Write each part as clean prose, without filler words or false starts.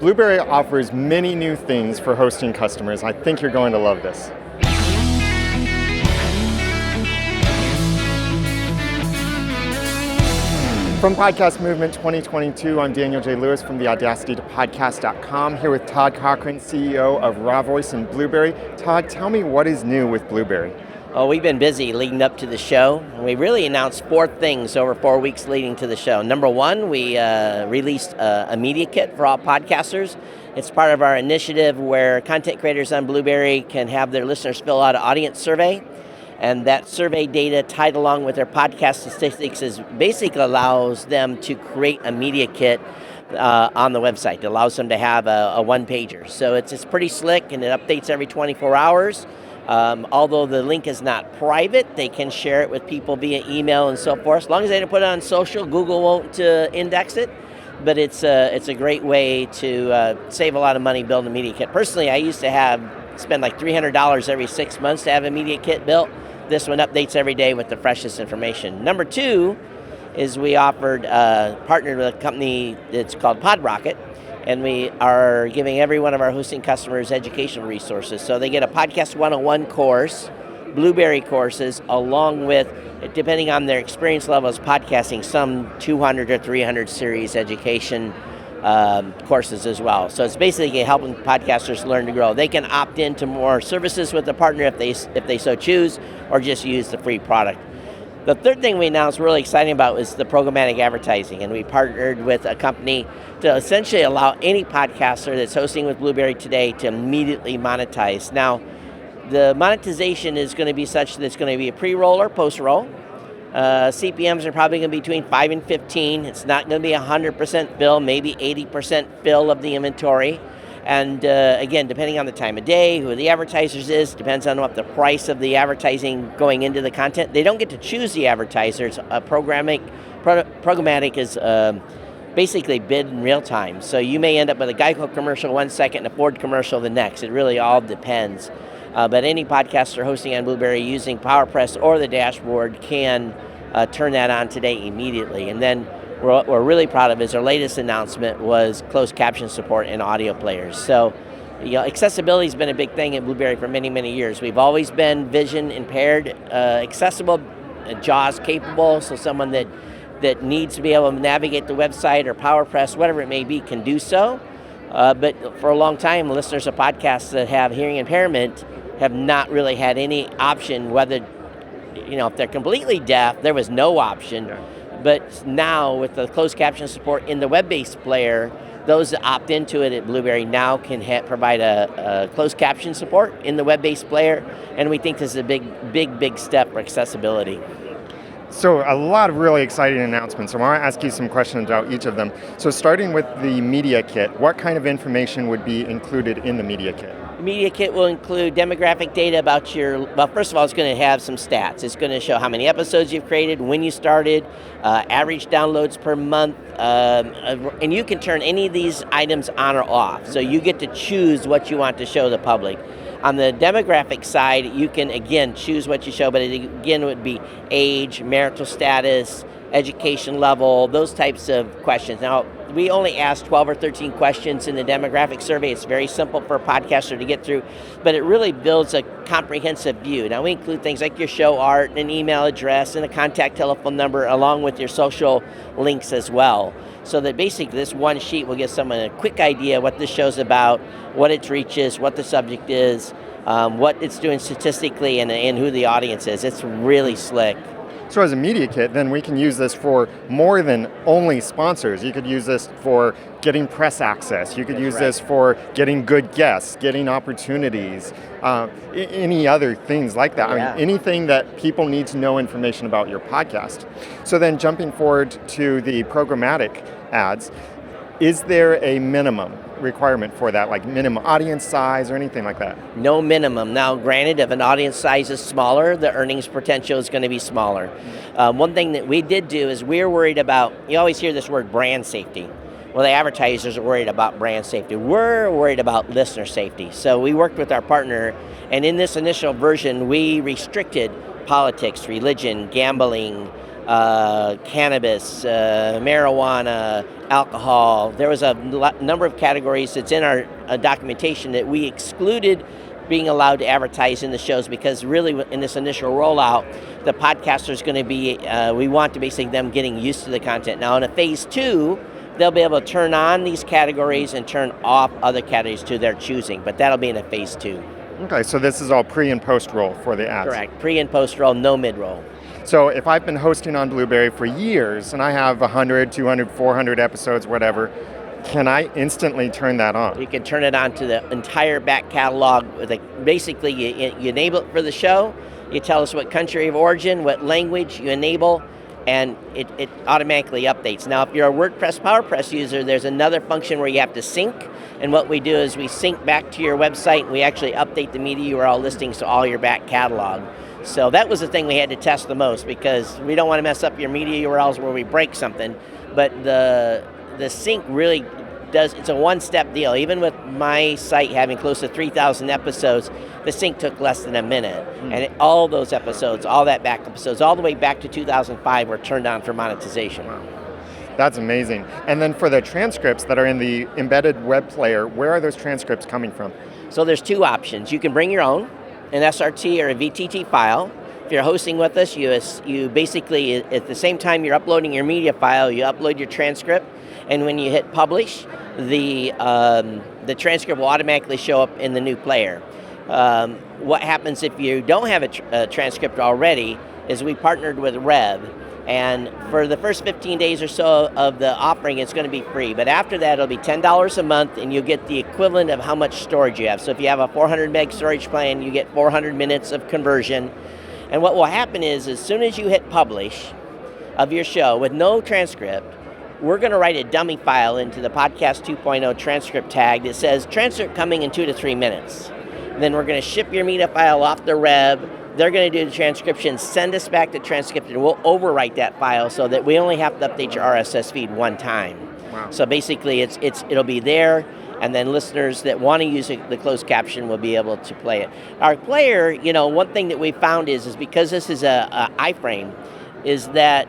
Blubrry offers many new things for hosting customers. I think you're going to love this. From Podcast Movement 2022, I'm Daniel J. Lewis from the audacitytopodcast.com, here with Todd Cochran, CEO of Raw Voice and Blubrry. Todd, tell me what is new with Blubrry. Oh, we've been busy leading up to the show. We really announced 4 things over 4 weeks leading to the show. Number one, we released a media kit for all podcasters. It's part of our initiative where content creators on Blubrry can have their listeners fill out an audience survey. And that survey data tied along with their podcast statistics basically allows them to create a media kit on the website. It allows them to have a one-pager. So it's pretty slick and it updates every 24 hours. Although the link is not private, they can share it with people via email and so forth. As long as they don't put it on social, Google won't index it. But it's a great way to save a lot of money building a media kit. Personally, I used to spend like $300 every 6 months to have a media kit built. This one updates every day with the freshest information. Number 2 is we partnered with a company that's called PodRocket, and we are giving every one of our hosting customers educational resources. So they get a Podcast 101 course, Blubrry courses, along with, depending on their experience levels podcasting, some 200 or 300 series education courses as well. So it's basically helping podcasters learn to grow. They can opt into more services with the partner if they so choose, or just use the free product. The third thing we announced, really exciting about, was the Programmatic Advertising, and we partnered with a company to essentially allow any podcaster that's hosting with Blubrry today to immediately monetize. Now, the monetization is going to be such that it's going to be a pre-roll or post-roll. CPMs are probably going to be between 5 and 15. It's not going to be 100% fill, maybe 80% fill of the inventory. And again, depending on the time of day, who the advertisers is, depends on what the price of the advertising going into the content. They don't get to choose the advertisers. Programmatic is basically bid in real time. So you may end up with a Geico commercial 1 second and a Ford commercial the next. It really all depends. But any podcaster hosting on Blubrry using PowerPress or the dashboard can turn that on today immediately. And then what we're really proud of is our latest announcement was closed caption support in audio players. So, accessibility has been a big thing at Blubrry for many, many years. We've always been vision impaired, accessible, JAWS capable, so someone that needs to be able to navigate the website or PowerPress, whatever it may be, can do so. But for a long time, listeners of podcasts that have hearing impairment have not really had any option, whether, if they're completely deaf, there was no option. Yeah. But now with the closed caption support in the web-based player, those that opt into it at Blubrry now can provide a closed caption support in the web-based player, and we think this is a big step for accessibility. So a lot of really exciting announcements. I want to ask you some questions about each of them. So starting with the media kit, what kind of information would be included in the media kit? The media kit will include demographic data about first of all, it's going to have some stats. It's going to show how many episodes you've created, when you started, average downloads per month, and you can turn any of these items on or off. So you get to choose what you want to show the public. On the demographic side, you can, again, choose what you show, but it, again, would be age, marital status, education level, those types of questions. Now, we only asked 12 or 13 questions in the demographic survey. It's very simple for a podcaster to get through, but it really builds a comprehensive view. Now, we include things like your show art, and an email address, and a contact telephone number, along with your social links as well. So that basically this one sheet will give someone a quick idea what this show's about, what its reach is, what the subject is, what it's doing statistically, and who the audience is. It's really slick. So as a media kit, then we can use this for more than only sponsors. You could use this for getting press access. You could use this for getting good guests, getting opportunities, any other things like that. Yeah. I mean, anything that people need to know information about your podcast. So then jumping forward to the programmatic ads, is there a minimum requirement for that, like minimum audience size or anything like that? No minimum. Now, granted, if an audience size is smaller, the earnings potential is going to be smaller. One thing that we did do is we're worried about, you always hear this word brand safety. Well, the advertisers are worried about brand safety. We're worried about listener safety. So we worked with our partner, and in this initial version, we restricted politics, religion, gambling, cannabis, marijuana, alcohol. There was a number of categories that's in our documentation that we excluded being allowed to advertise in the shows, because really in this initial rollout, the podcasters going to be, we want to basically them getting used to the content. Now in a phase 2, they'll be able to turn on these categories and turn off other categories to their choosing, but that'll be in a phase 2. Okay, so this is all pre and post roll for the ads. Correct, pre and post roll, no mid roll. So if I've been hosting on Blubrry for years and I have 100, 200, 400 episodes, whatever, can I instantly turn that on? You can turn it on to the entire back catalog. Basically, you enable it for the show, you tell us what country of origin, what language you enable, and it automatically updates. Now, if you're a WordPress PowerPress user, there's another function where you have to sync, and what we do is we sync back to your website, and we actually update the media URL listings to all your back catalog. So that was the thing we had to test the most, because we don't want to mess up your media URLs where we break something, but the sync really does, it's a one-step deal. Even with my site having close to 3,000 episodes, the sync took less than a minute. And all those episodes, all that back episodes, all the way back to 2005 were turned on for monetization. Wow. That's amazing. And then for the transcripts that are in the embedded web player, where are those transcripts coming from? So there's 2 options. You can bring your own, an SRT or a VTT file. If you're hosting with us, you basically, at the same time you're uploading your media file, you upload your transcript, and when you hit publish, the transcript will automatically show up in the new player. What happens if you don't have a transcript already is we partnered with Rev, and for the first 15 days or so of the offering, it's going to be free. But after that, it'll be $10 a month, and you'll get the equivalent of how much storage you have. So if you have a 400 meg storage plan, you get 400 minutes of conversion. And what will happen is, as soon as you hit publish of your show with no transcript, we're going to write a dummy file into the Podcast 2.0 transcript tag that says transcript coming in 2 to 3 minutes. And then we're going to ship your media file off the Rev. They're going to do the transcription, send us back the transcript, and we'll overwrite that file so that we only have to update your RSS feed one time. Wow. So basically, it'll be there, and then listeners that want to use the closed caption will be able to play it. Our player, one thing that we found is because this is a iframe, is that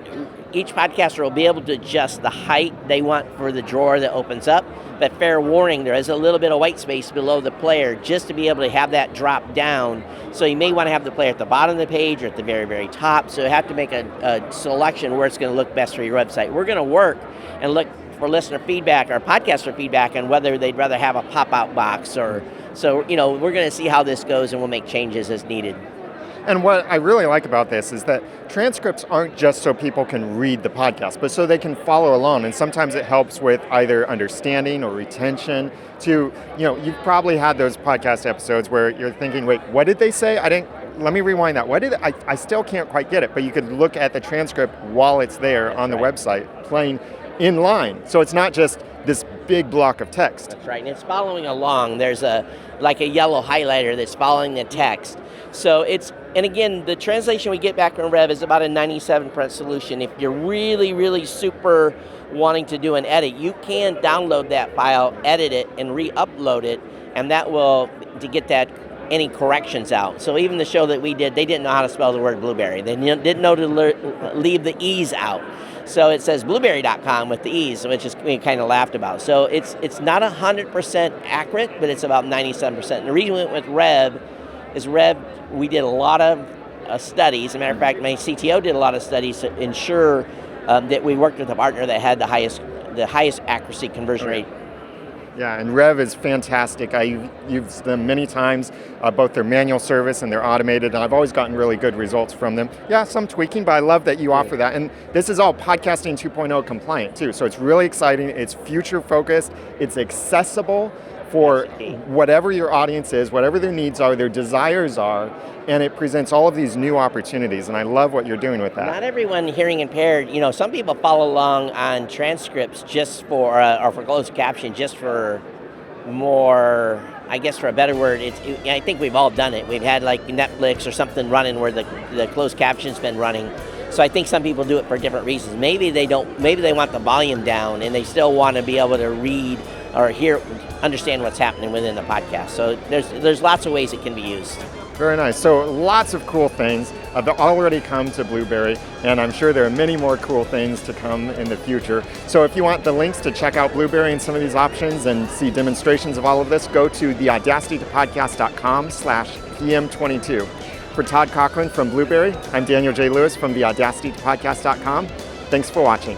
each podcaster will be able to adjust the height they want for the drawer that opens up. But fair warning, there is a little bit of white space below the player just to be able to have that drop down. So you may want to have the player at the bottom of the page or at the very, very top. So you have to make a selection where it's going to look best for your website. We're going to work and look for listener feedback or podcaster feedback on whether they'd rather have a pop-out box or so. We're going to see how this goes, and we'll make changes as needed. And what I really like about this is that transcripts aren't just so people can read the podcast, but so they can follow along. And sometimes it helps with either understanding or retention to, you've probably had those podcast episodes where you're thinking, wait, what did they say? Let me rewind that. I still can't quite get it, but you could look at the transcript while it's there on the website playing in line. So it's not just this big block of text. That's right, and it's following along. There's a yellow highlighter that's following the text. So and again, the translation we get back from Rev is about a 97% solution. If you're really, really super wanting to do an edit, you can download that file, edit it, and re-upload it, and that will, to get any corrections out. So even the show that we did, they didn't know how to spell the word blueberry. They didn't know to leave the E's out. So it says blueberry.com with the E's, which is we kind of laughed about. So it's not 100% accurate, but it's about 97%. And the reason we went with Rev is we did a lot of studies. As a matter of fact, my CTO did a lot of studies to ensure that we worked with a partner that had the highest accuracy conversion rate. Yeah, and Rev is fantastic. I've used them many times, both their manual service and their automated, and I've always gotten really good results from them. Yeah, some tweaking, but I love that you offer that. And this is all Podcasting 2.0 compliant too, so it's really exciting. It's future focused. It's accessible for whatever your audience is, whatever their needs are, their desires are, and it presents all of these new opportunities, and I love what you're doing with that. Not everyone hearing impaired, some people follow along on transcripts just for, or for closed caption, just for more, I guess for a better word, I think we've all done it. We've had like Netflix or something running where the closed caption's been running. So I think some people do it for different reasons. Maybe they want the volume down and they still want to be able to read or understand what's happening within the podcast. So there's lots of ways it can be used. Very nice. So lots of cool things have already come to Blubrry, and I'm sure there are many more cool things to come in the future. So if you want the links to check out Blubrry and some of these options and see demonstrations of all of this, go to theaudacitytopodcast.com/PM22. For Todd Cochran from Blubrry, I'm Daniel J. Lewis from theaudacitytopodcast.com. Thanks for watching.